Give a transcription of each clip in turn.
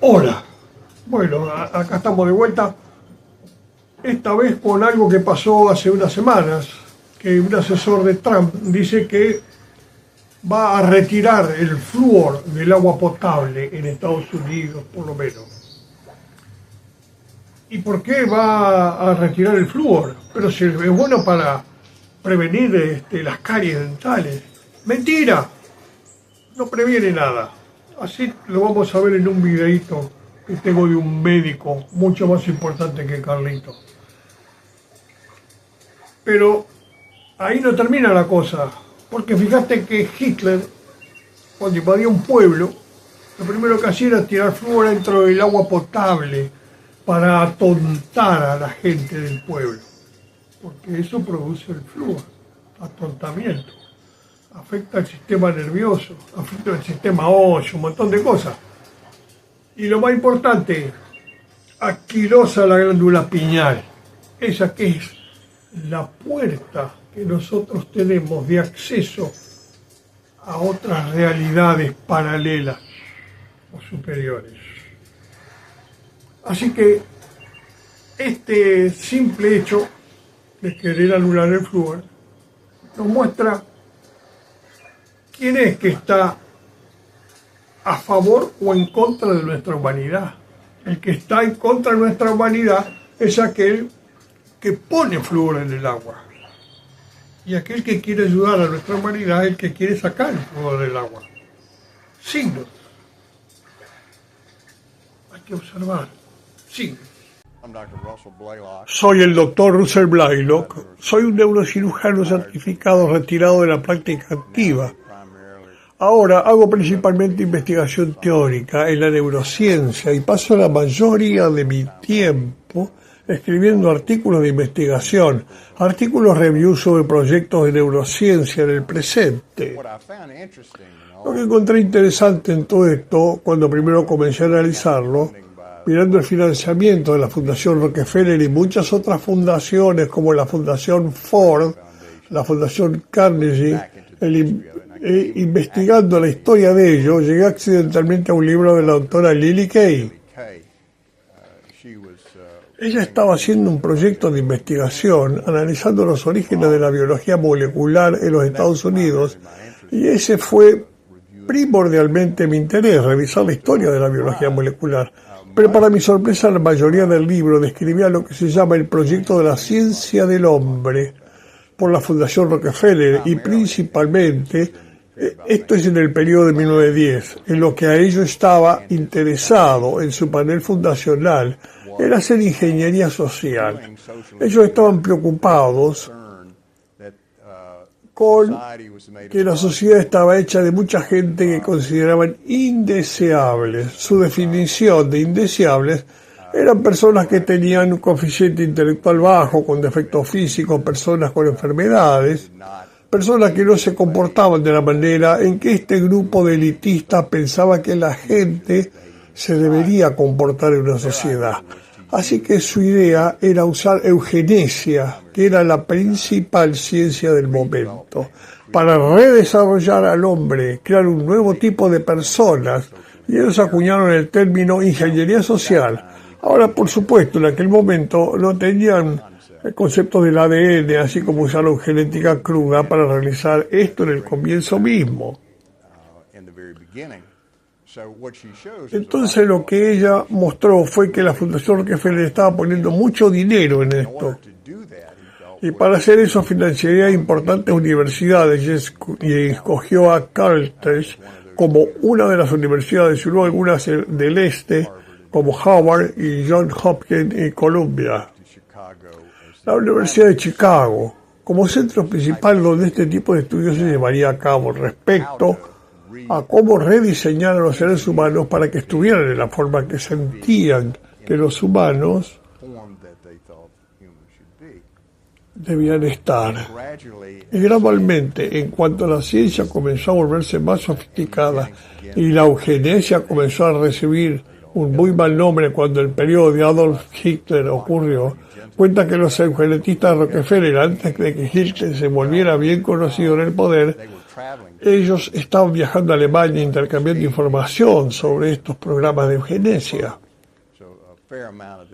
Hola. Bueno, acá estamos de vuelta, esta vez con algo que pasó hace unas semanas, que un asesor de Trump dice que va a retirar el flúor del agua potable en Estados Unidos, por lo menos. ¿Y por qué va a retirar el flúor? Pero si es bueno para prevenir las caries dentales. Mentira, no previene nada. Así lo vamos a ver en un videíto que tengo de un médico mucho más importante que Carlito. Pero ahí no termina la cosa, porque fíjate que Hitler, cuando invadía un pueblo, lo primero que hacía era tirar flúor dentro del agua potable para atontar a la gente del pueblo, porque eso produce el flúor, atontamiento, afecta al sistema nervioso, afecta al sistema óseo, un montón de cosas. Y lo más importante, anquilosa la glándula pineal, esa que es la puerta que nosotros tenemos de acceso a otras realidades paralelas o superiores. Así que este simple hecho de querer anular el flúor nos muestra quién es que está a favor o en contra de nuestra humanidad. El que está en contra de nuestra humanidad es aquel que pone flúor en el agua. Y aquel que quiere ayudar a nuestra humanidad es el que quiere sacar el flúor del agua. Signos. Hay que observar. Signos. Soy el doctor Russell Blaylock. Soy un neurocirujano certificado retirado de la práctica activa. Ahora hago principalmente investigación teórica en la neurociencia y paso la mayoría de mi tiempo escribiendo artículos de investigación, artículos review sobre proyectos de neurociencia en el presente. Lo que encontré interesante en todo esto, cuando primero comencé a analizarlo, mirando el financiamiento de la Fundación Rockefeller y muchas otras fundaciones como la Fundación Ford, la Fundación Carnegie, investigando la historia de ello, llegué accidentalmente a un libro de la doctora Lily Kay. Ella estaba haciendo un proyecto de investigación analizando los orígenes de la biología molecular en los Estados Unidos y ese fue primordialmente mi interés, revisar la historia de la biología molecular. Pero para mi sorpresa la mayoría del libro describía lo que se llama el proyecto de la ciencia del hombre por la Fundación Rockefeller y principalmente, esto es en el periodo de 1910, en lo que a ello estaba interesado en su panel fundacional era hacer ingeniería social. Ellos estaban preocupados con que la sociedad estaba hecha de mucha gente que consideraban indeseables. Su definición de indeseables eran personas que tenían un coeficiente intelectual bajo, con defectos físicos, personas con enfermedades, personas que no se comportaban de la manera en que este grupo de elitistas pensaba que la gente se debería comportar en una sociedad. Así que su idea era usar eugenesia, que era la principal ciencia del momento, para redesarrollar al hombre, crear un nuevo tipo de personas, y ellos acuñaron el término ingeniería social. Ahora, por supuesto, en aquel momento no tenían el concepto del ADN, así como usaron genética cruda para realizar esto en el comienzo mismo. Entonces lo que ella mostró fue que la Fundación Rockefeller estaba poniendo mucho dinero en esto. Y para hacer eso financiaría importantes universidades y escogió a Caltech como una de las universidades, y luego algunas del este, como Howard y Johns Hopkins y Columbia. La Universidad de Chicago, como centro principal donde este tipo de estudios se llevaría a cabo respecto a cómo rediseñar a los seres humanos para que estuvieran en la forma que sentían que los humanos debían estar. Y gradualmente, en cuanto la ciencia comenzó a volverse más sofisticada y la eugenesia comenzó a recibir un muy mal nombre cuando el periodo de Adolf Hitler ocurrió, cuenta que los eugenetistas Rockefeller, antes de que Hitler se volviera bien conocido en el poder, ellos estaban viajando a Alemania intercambiando información sobre estos programas de eugenesia.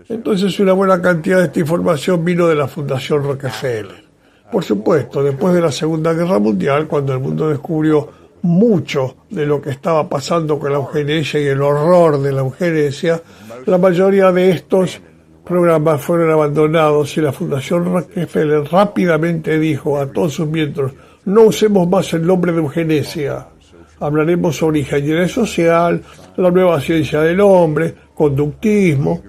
Entonces una buena cantidad de esta información vino de la Fundación Rockefeller. Por supuesto, después de la Segunda Guerra Mundial, cuando el mundo descubrió mucho de lo que estaba pasando con la eugenesia y el horror de la eugenesia, la mayoría de estos programas fueron abandonados y la Fundación Rockefeller rápidamente dijo a todos sus miembros: no usemos más el nombre de eugenesia, hablaremos sobre ingeniería social, la nueva ciencia del hombre, conductismo.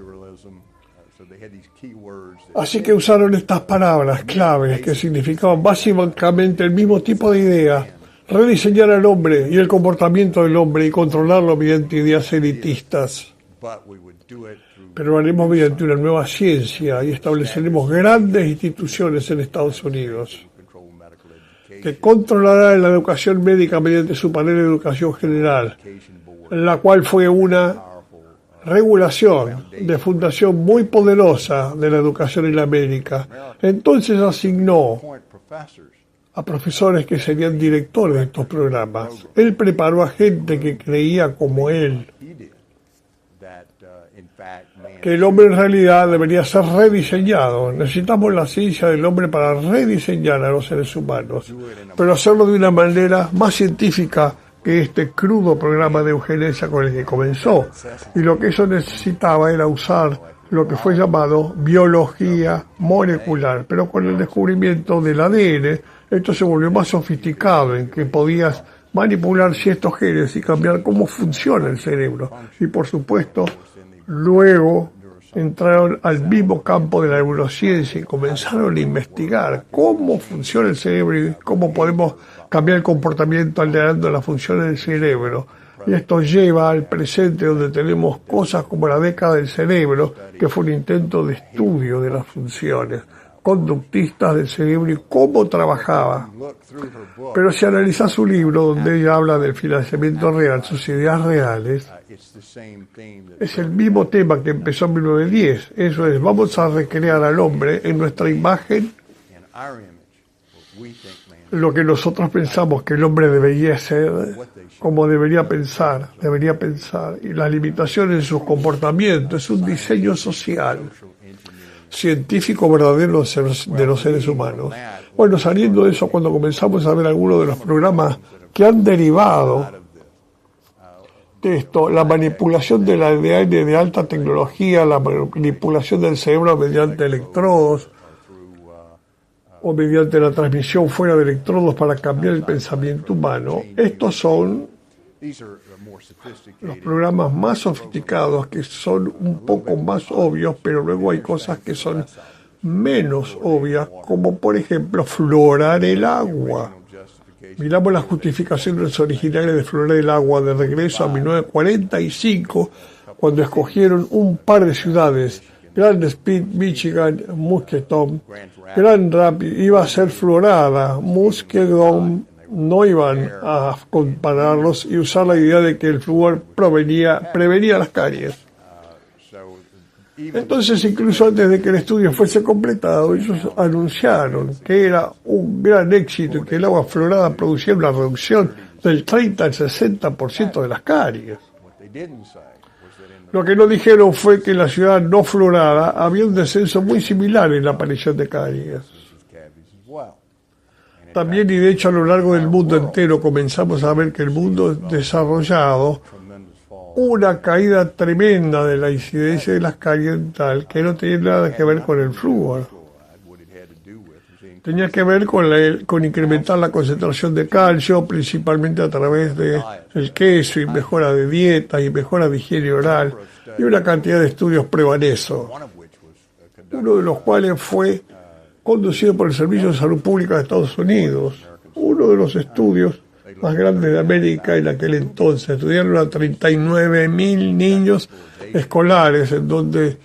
Así que usaron estas palabras claves que significaban básicamente el mismo tipo de idea: rediseñar al hombre y el comportamiento del hombre y controlarlo mediante ideas elitistas. Pero lo haremos mediante una nueva ciencia y estableceremos grandes instituciones en Estados Unidos que controlará la educación médica mediante su panel de educación general, la cual fue una regulación de fundación muy poderosa de la educación en América. Entonces asignó a profesores que serían directores de estos programas. Él preparó a gente que creía como él, que el hombre en realidad debería ser rediseñado. Necesitamos la ciencia del hombre para rediseñar a los seres humanos, pero hacerlo de una manera más científica que este crudo programa de eugenesia con el que comenzó. Y lo que eso necesitaba era usar lo que fue llamado biología molecular, pero con el descubrimiento del ADN, esto se volvió más sofisticado, en que podías manipular ciertos genes y cambiar cómo funciona el cerebro. Y por supuesto, luego entraron al mismo campo de la neurociencia y comenzaron a investigar cómo funciona el cerebro y cómo podemos cambiar el comportamiento alterando las funciones del cerebro. Y esto lleva al presente, donde tenemos cosas como la década del cerebro, que fue un intento de estudio de las funciones conductistas del cerebro y cómo trabajaba. Pero si analizas su libro, donde ella habla del financiamiento real, sus ideas reales, es el mismo tema que empezó en 1910. Eso es, vamos a recrear al hombre en nuestra imagen, lo que nosotros pensamos que el hombre debería ser, como debería pensar, y las limitaciones de sus comportamientos. Es un diseño social, científico verdadero de los seres humanos. Bueno, saliendo de eso, cuando comenzamos a ver algunos de los programas que han derivado de esto, la manipulación del ADN de alta tecnología, la manipulación del cerebro mediante electrodos, o mediante la transmisión fuera de electrodos para cambiar el pensamiento humano, estos son los programas más sofisticados, que son un poco más obvios, pero luego hay cosas que son menos obvias, como por ejemplo fluorar el agua. Miramos las justificaciones originales de fluorar el agua de regreso a 1945, cuando escogieron un par de ciudades, Grand Rapids, Michigan, Muskegon. Grand Rapids iba a ser fluorada, Muskegon no iban a compararlos y usar la idea de que el flúor prevenía las caries. Entonces, incluso antes de que el estudio fuese completado, ellos anunciaron que era un gran éxito y que el agua fluorada producía una reducción del 30 al 60% de las caries. Lo que no dijeron fue que en la ciudad no fluorada había un descenso muy similar en la aparición de caries. También, y de hecho a lo largo del mundo entero, comenzamos a ver que el mundo desarrollado una caída tremenda de la incidencia de las caries tal que no tenía nada que ver con el flúor. Tenía que ver con incrementar la concentración de calcio, principalmente a través del queso, y mejora de dieta y mejora de higiene oral, y una cantidad de estudios prueban eso, uno de los cuales fue conducido por el Servicio de Salud Pública de Estados Unidos, uno de los estudios más grandes de América en aquel entonces. Estudiaron a 39.000 niños escolares, en donde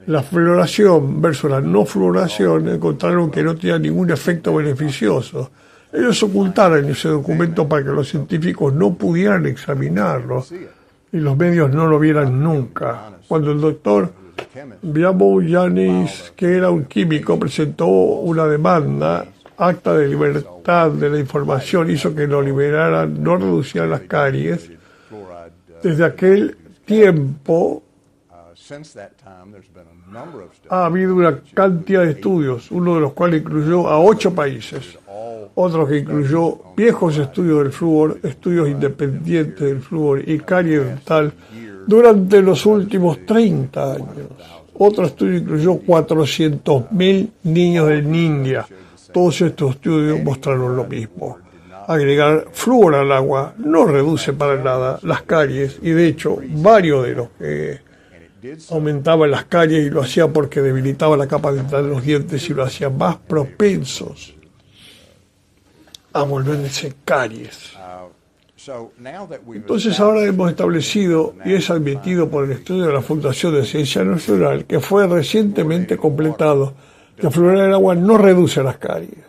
la fluoración versus la no fluoración encontraron que no tenía ningún efecto beneficioso. Ellos ocultaron ese documento para que los científicos no pudieran examinarlo y los medios no lo vieran nunca. Cuando el doctor Biabo Yanis, que era un químico, presentó una demanda acta de libertad de la información hizo que lo liberaran, no reducían las caries. Desde aquel tiempo ha habido una cantidad de estudios, uno de los cuales incluyó a 8 países, otro que incluyó viejos estudios del flúor, estudios independientes del flúor y caries dental durante los últimos 30 años. Otro estudio incluyó 400.000 niños en India. Todos estos estudios mostraron lo mismo. Agregar flúor al agua no reduce para nada las caries y de hecho varios de los que aumentaban las caries y lo hacía porque debilitaba la capa dental de los dientes y lo hacía más propensos a volverse caries. Entonces ahora hemos establecido y es admitido por el estudio de la Fundación de Ciencia Nacional que fue recientemente completado que fluorar el agua no reduce las caries.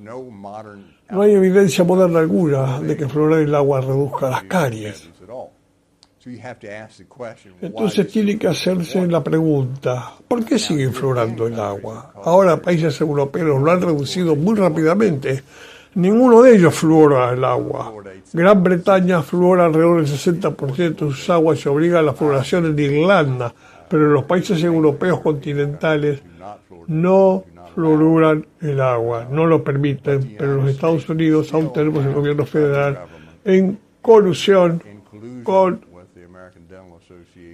No hay evidencia moderna alguna de que fluorar el agua reduzca las caries. Entonces tiene que hacerse la pregunta, ¿por qué siguen fluorando el agua? Ahora países europeos lo han reducido muy rápidamente. Ninguno de ellos fluora el agua. Gran Bretaña fluora alrededor del 60% de sus aguas y obliga a la fluoración en Irlanda, pero en los países europeos continentales no fluoran el agua, no lo permiten, pero en los Estados Unidos aún tenemos el gobierno federal en colusión con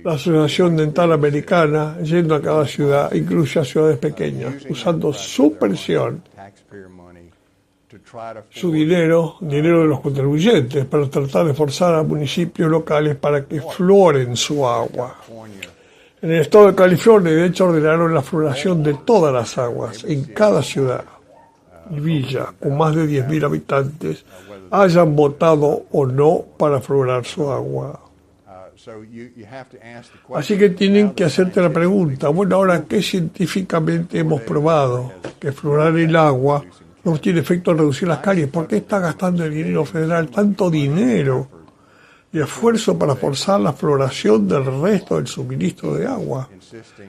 la Asociación Dental Americana, yendo a cada ciudad, incluso a ciudades pequeñas, usando su presión, su dinero de los contribuyentes, para tratar de forzar a municipios locales para que fluoren su agua. En el estado de California, de hecho, ordenaron la fluoración de todas las aguas en cada ciudad y villa con más de 10.000 habitantes, hayan votado o no para fluorar su agua. Así que tienen que hacerte la pregunta, bueno, ahora, ¿qué científicamente hemos probado? Que fluorar el agua no tiene efecto en reducir las caries. ¿Por qué está gastando el dinero federal tanto dinero y esfuerzo para forzar la fluoración del resto del suministro de agua?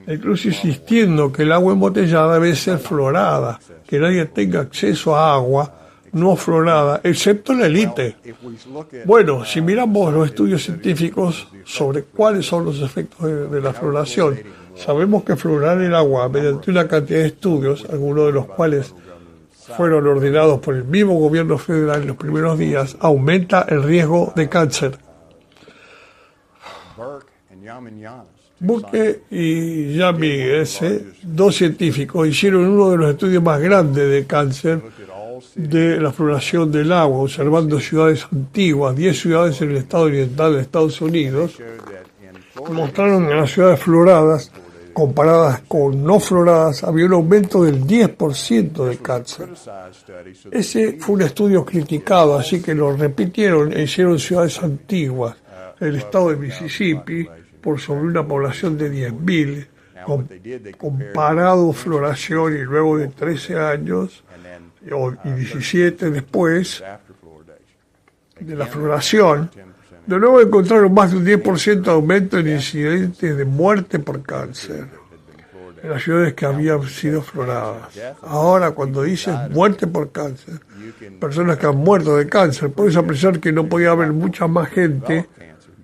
Incluso insistiendo que el agua embotellada debe ser fluorada, que nadie tenga acceso a agua no fluorada, excepto la élite. Bueno, si miramos los estudios científicos sobre cuáles son los efectos de la fluoración, sabemos que fluorar el agua mediante una cantidad de estudios, algunos de los cuales fueron ordenados por el mismo gobierno federal en los primeros días, aumenta el riesgo de cáncer. Burke y Yami dos científicos, hicieron uno de los estudios más grandes de cáncer de la fluoración del agua, observando ciudades antiguas, 10 ciudades en el estado oriental de Estados Unidos, mostraron que en las ciudades fluoradas, comparadas con no fluoradas, había un aumento del 10% de cáncer. Ese fue un estudio criticado, así que lo repitieron e hicieron ciudades antiguas, el estado de Mississippi, por sobre una población de 10.000, comparado fluoración y luego de 13 años y 17 después de la fluoración, de nuevo encontraron más de un 10% de aumento en incidentes de muerte por cáncer en las ciudades que habían sido fluoradas. Ahora, cuando dices muerte por cáncer, personas que han muerto de cáncer, puedes apreciar que no podía haber mucha más gente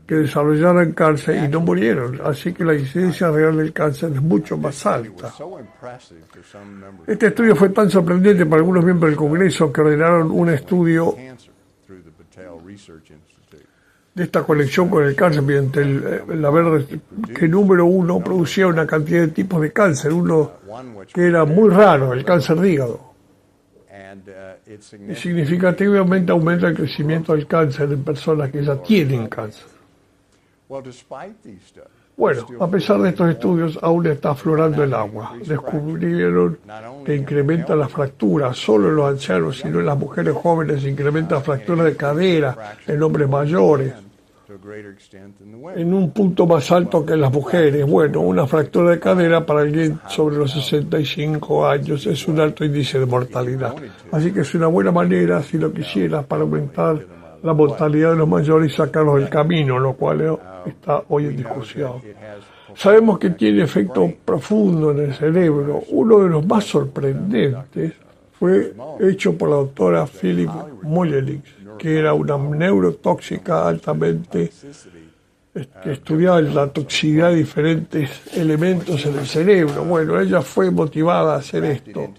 que desarrollaran cáncer y no murieron, así que la incidencia real del cáncer es mucho más alta. Este estudio fue tan sorprendente para algunos miembros del Congreso que ordenaron un estudio de esta conexión con el cáncer mediante el haber que número uno producía una cantidad de tipos de cáncer, uno que era muy raro, el cáncer de hígado. Y significativamente aumenta el crecimiento del cáncer en personas que ya tienen cáncer. Bueno, a pesar de estos estudios, aún está fluorando el agua. Descubrieron que incrementa la fractura solo en los ancianos, sino en las mujeres jóvenes incrementa la fractura de cadera en hombres mayores, en un punto más alto que en las mujeres. Bueno, una fractura de cadera para alguien sobre los 65 años es un alto índice de mortalidad. Así que es una buena manera, si lo quisieras, para aumentar la mortalidad de los mayores y sacarlos del camino, lo cual está hoy en discusión. Sabemos que tiene efecto profundo en el cerebro. Uno de los más sorprendentes fue hecho por la doctora Philip Mullerix, que era una neurotóxica altamente que estudiaba la toxicidad de diferentes elementos en el cerebro. Bueno, ella fue motivada a hacer esto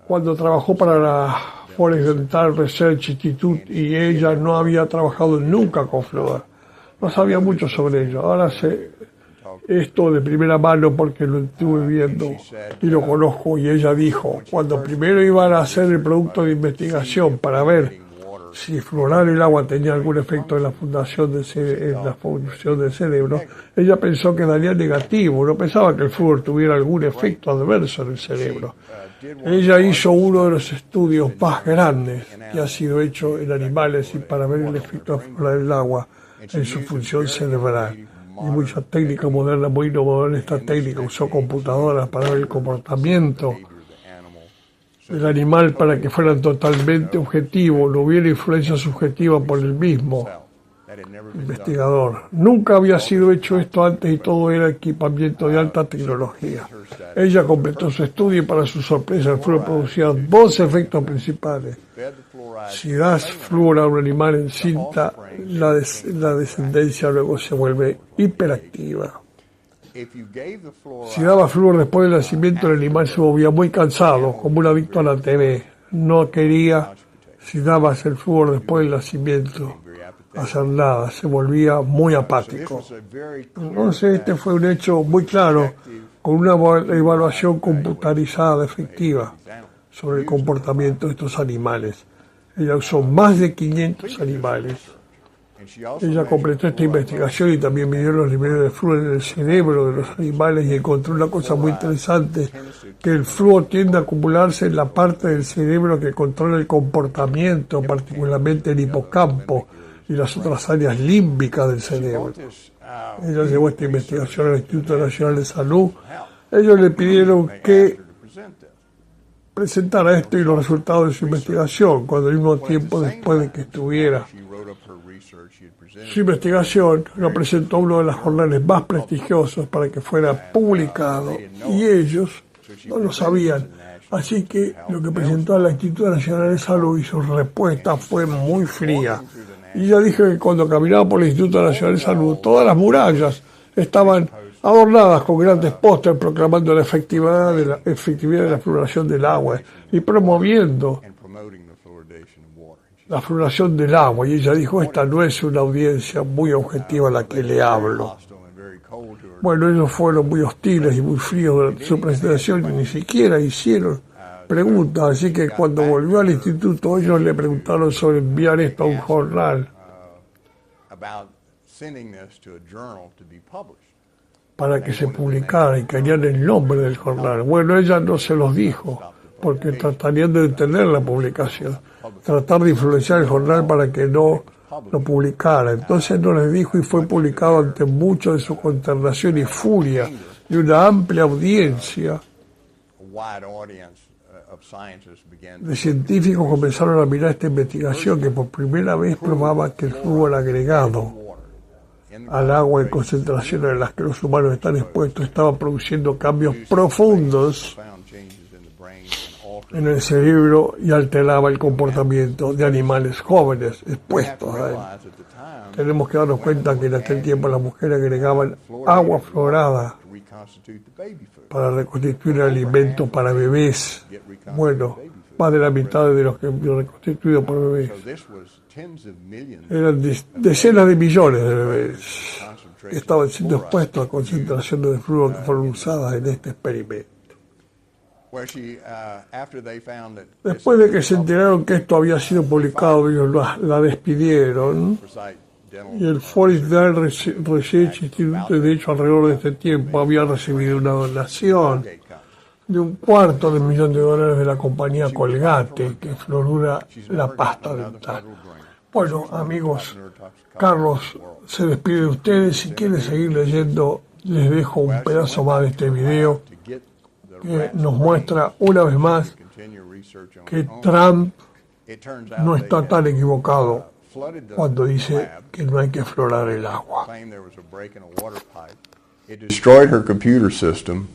cuando trabajó para la Forest Dental Research Institute, y ella no había trabajado nunca con flúor. No sabía mucho sobre ello. Ahora sé esto de primera mano porque lo estuve viendo y lo conozco. Y ella dijo, cuando primero iban a hacer el producto de investigación para ver si fluorar el agua tenía algún efecto en la función del cerebro, ella pensó que daría negativo, no pensaba que el flúor tuviera algún efecto adverso en el cerebro. Ella hizo uno de los estudios más grandes que ha sido hecho en animales y para ver el efecto de fluorar el agua en su función cerebral. Y muchas técnicas modernas, muy innovadoras esta técnica, usó computadoras para ver el comportamiento del animal para que fueran totalmente objetivos, no hubiera influencia subjetiva por el mismo investigador. Nunca había sido hecho esto antes y todo era equipamiento de alta tecnología. Ella completó su estudio y para su sorpresa el flúor producía dos efectos principales. Si das flúor a un animal en cinta, la descendencia luego se vuelve hiperactiva. Si daba flúor después del nacimiento, el animal se volvía muy cansado, como un adicto a la TV. No quería, si dabas el flúor después del nacimiento, hacer nada, se volvía muy apático. Entonces este fue un hecho muy claro, con una evaluación computarizada efectiva sobre el comportamiento de estos animales. Ella usó más de 500 animales. Ella completó esta investigación y también midió los niveles de flúor en el cerebro de los animales y encontró una cosa muy interesante, que el flúor tiende a acumularse en la parte del cerebro que controla el comportamiento, particularmente el hipocampo y las otras áreas límbicas del cerebro. Ella llevó esta investigación al Instituto Nacional de Salud. Ellos le pidieron que presentara esto y los resultados de su investigación, cuando al mismo tiempo después de que estuviera su investigación, lo presentó a uno de los jornales más prestigiosos para que fuera publicado, y ellos no lo sabían. Así que lo que presentó al Instituto Nacional de Salud y su respuesta fue muy fría. Y ella dijo que cuando caminaba por el Instituto Nacional de Salud, todas las murallas estaban adornadas con grandes pósteres proclamando la efectividad de la fluoración del agua y promoviendo la fluoración del agua. Y ella dijo, esta no es una audiencia muy objetiva a la que le hablo. Bueno, ellos fueron muy hostiles y muy fríos durante su presentación y ni siquiera hicieron preguntas. Así que cuando volvió al instituto, ellos le preguntaron sobre enviar esto a un jornal para que se publicara y que harían el nombre del jornal. Bueno, ella no se los dijo, porque tratarían de detener la publicación, tratar de influenciar el jornal para que no lo publicara. Entonces no les dijo y fue publicado ante mucho de su consternación y furia y una amplia audiencia de científicos comenzaron a mirar esta investigación que por primera vez probaba que el flúor agregado al agua en concentraciones en las que los humanos están expuestos estaba produciendo cambios profundos en el cerebro y alteraba el comportamiento de animales jóvenes expuestos a él. Tenemos que darnos cuenta que en aquel tiempo las mujeres agregaban agua fluorada para reconstituir el alimento para bebés. Bueno, más de la mitad de los que reconstituidos por bebés. Eran decenas de millones de bebés que estaban siendo expuestos a concentraciones de flúor que fueron usadas en este experimento. Después de que se enteraron que esto había sido publicado, ellos la despidieron. Y el Forest Dental Research Institute, de hecho, alrededor de este tiempo había recibido una donación de $250 millones de la compañía Colgate, que fluorura la pasta dental. Bueno, amigos, Carlos se despide de ustedes. Si quieren seguir leyendo, les dejo un pedazo más de este video que nos muestra una vez más que Trump no está tan equivocado cuando dice que no hay que fluorar el agua. It destroyed her computer system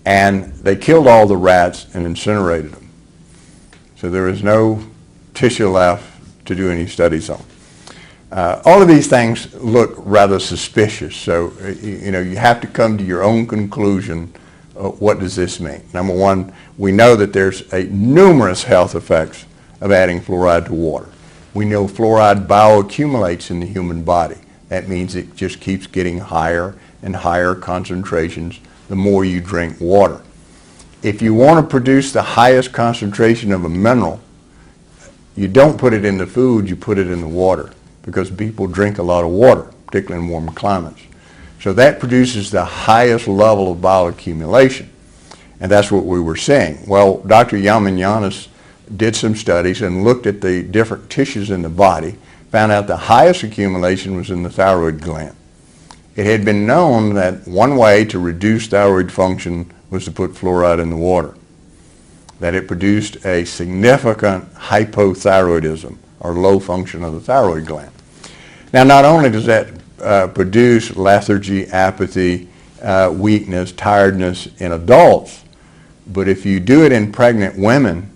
and they killed all the rats and incinerated them. So there is no tissue left to do any studies on. All of these things look rather suspicious, so you have to come to your own conclusion. What does this mean? Number one, we know that there's numerous health effects of adding fluoride to water. We know fluoride bioaccumulates in the human body. That means it just keeps getting higher and higher concentrations the more you drink water. If you want to produce the highest concentration of a mineral, you don't put it in the food, you put it in the water, because people drink a lot of water, particularly in warm climates. So that produces the highest level of bioaccumulation, and that's what we were seeing. Well, Dr. Yamanianis did some studies and looked at the different tissues in the body, found out the highest accumulation was in the thyroid gland. It had been known that one way to reduce thyroid function was to put fluoride in the water, that it produced a significant hypothyroidism, or low function of the thyroid gland. Now, not only does that produce lethargy, apathy, weakness, tiredness in adults, but if you do it in pregnant women,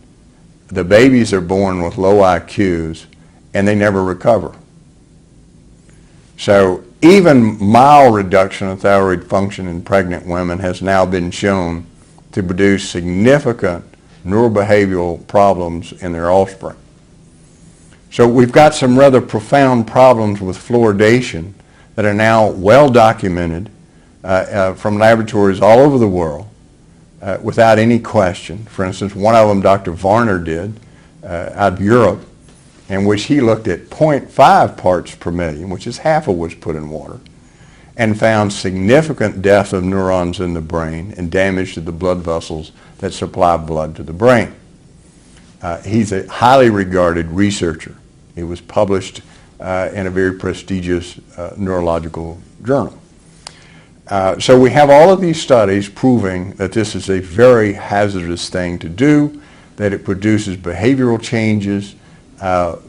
the babies are born with low IQs and they never recover. So even mild reduction of thyroid function in pregnant women has now been shown to produce significant neurobehavioral problems in their offspring. So we've got some rather profound problems with fluoridation that are now well documented from laboratories all over the world without any question. For instance, one of them Dr. Varner did out of Europe, in which he looked at 0.5 parts per million, which is half of what's put in water, and found significant death of neurons in the brain and damage to the blood vessels that supply blood to the brain. He's a highly regarded researcher. It was published in a very prestigious neurological journal. So we have all of these studies proving that this is a very hazardous thing to do, that it produces behavioral changes,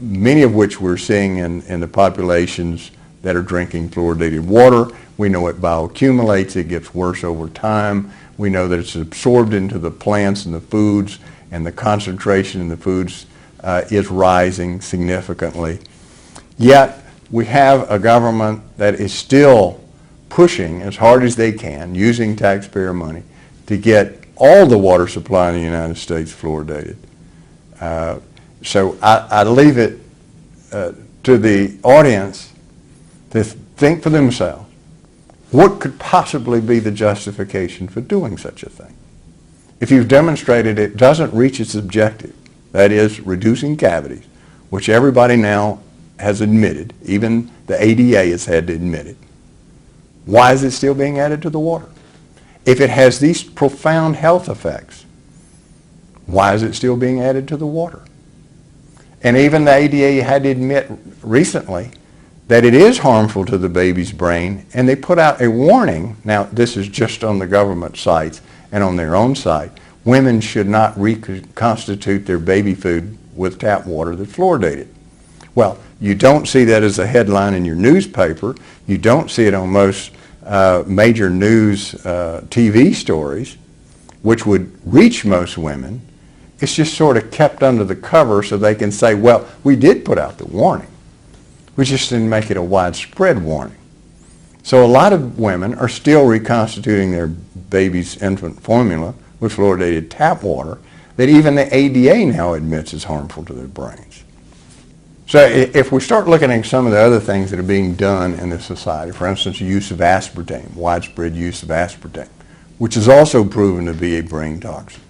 many of which we're seeing in the populations that are drinking fluoridated water. We know it bioaccumulates, it gets worse over time. We know that it's absorbed into the plants and the foods, and the concentration in the foods is rising significantly. Yet we have a government that is still pushing as hard as they can, using taxpayer money, to get all the water supply in the United States fluoridated. So I leave it to the audience to think for themselves, what could possibly be the justification for doing such a thing? If you've demonstrated it doesn't reach its objective, that is reducing cavities, which everybody now has admitted, even the ADA has had to admit it, why is it still being added to the water? If it has these profound health effects, why is it still being added to the water? And even the ADA had to admit recently that it is harmful to the baby's brain, and they put out a warning. Now, this is just on the government sites and on their own site. Women should not reconstitute their baby food with tap water that's fluoridated. Well, you don't see that as a headline in your newspaper. You don't see it on most major news TV stories, which would reach most women. It's just sort of kept under the cover so they can say, well, we did put out the warning. We just didn't make it a widespread warning. So a lot of women are still reconstituting their baby's infant formula with fluoridated tap water that even the ADA now admits is harmful to their brains. So if we start looking at some of the other things that are being done in this society, for instance, the use of aspartame, widespread use of aspartame, which is also proven to be a brain toxin,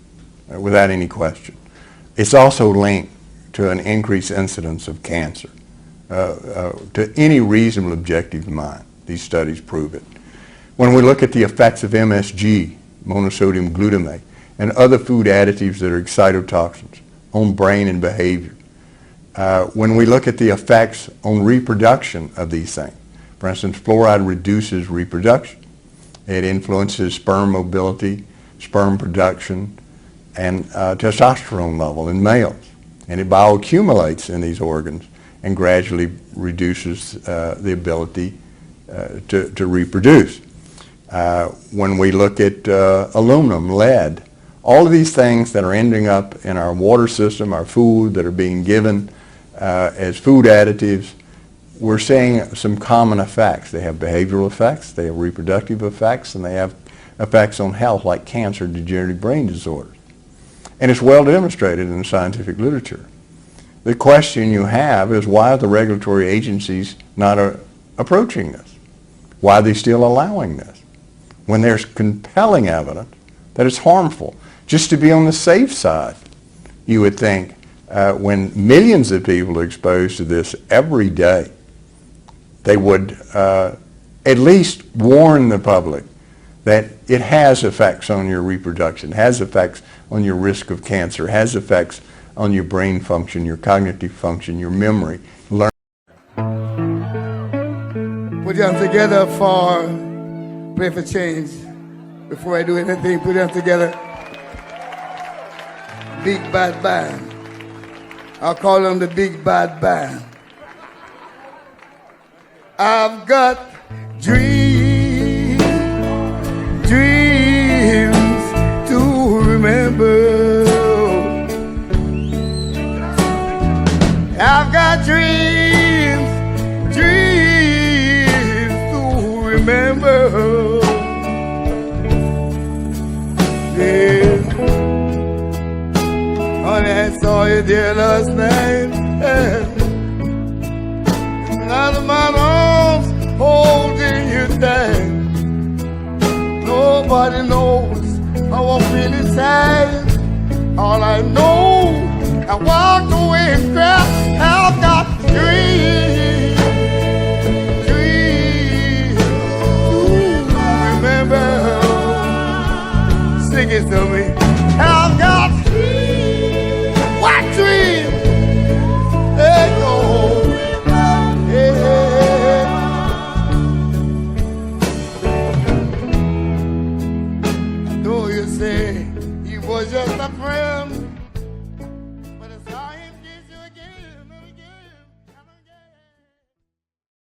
without any question. It's also linked to an increased incidence of cancer. To any reasonable objective mind, these studies prove it. When we look at the effects of MSG, monosodium glutamate, and other food additives that are excitotoxins on brain and behavior, when we look at the effects on reproduction of these things, for instance, fluoride reduces reproduction. It influences sperm mobility, sperm production, and testosterone level in males. And it bioaccumulates in these organs and gradually reduces the ability to reproduce. When we look at aluminum, lead, all of these things that are ending up in our water system, our food that are being given as food additives, we're seeing some common effects. They have behavioral effects, they have reproductive effects, and they have effects on health like cancer, degenerative brain disorders. And it's well demonstrated in the scientific literature. The question you have is, why are the regulatory agencies not approaching this? Why are they still allowing this? When there's compelling evidence that it's harmful. Just to be on the safe side, you would think, when millions of people are exposed to this every day, they would at least warn the public that it has effects on your reproduction, has effects on your risk of cancer, has effects on your brain function, your cognitive function, your memory. Put them together for Pray for Change. Before I do anything, put them together. Big Bad Band. I'll call them the Big Bad Band. I've got dreams to remember. I've got dreams to remember. Yeah. Honey, I saw you there last night. Out of my arms, holding you tight. Nobody knows how I feel inside. All I know, I walked away and cried. I've got dreams to remember. Sing it to me. I've got what dreams? Echo. Though you say he was just a friend,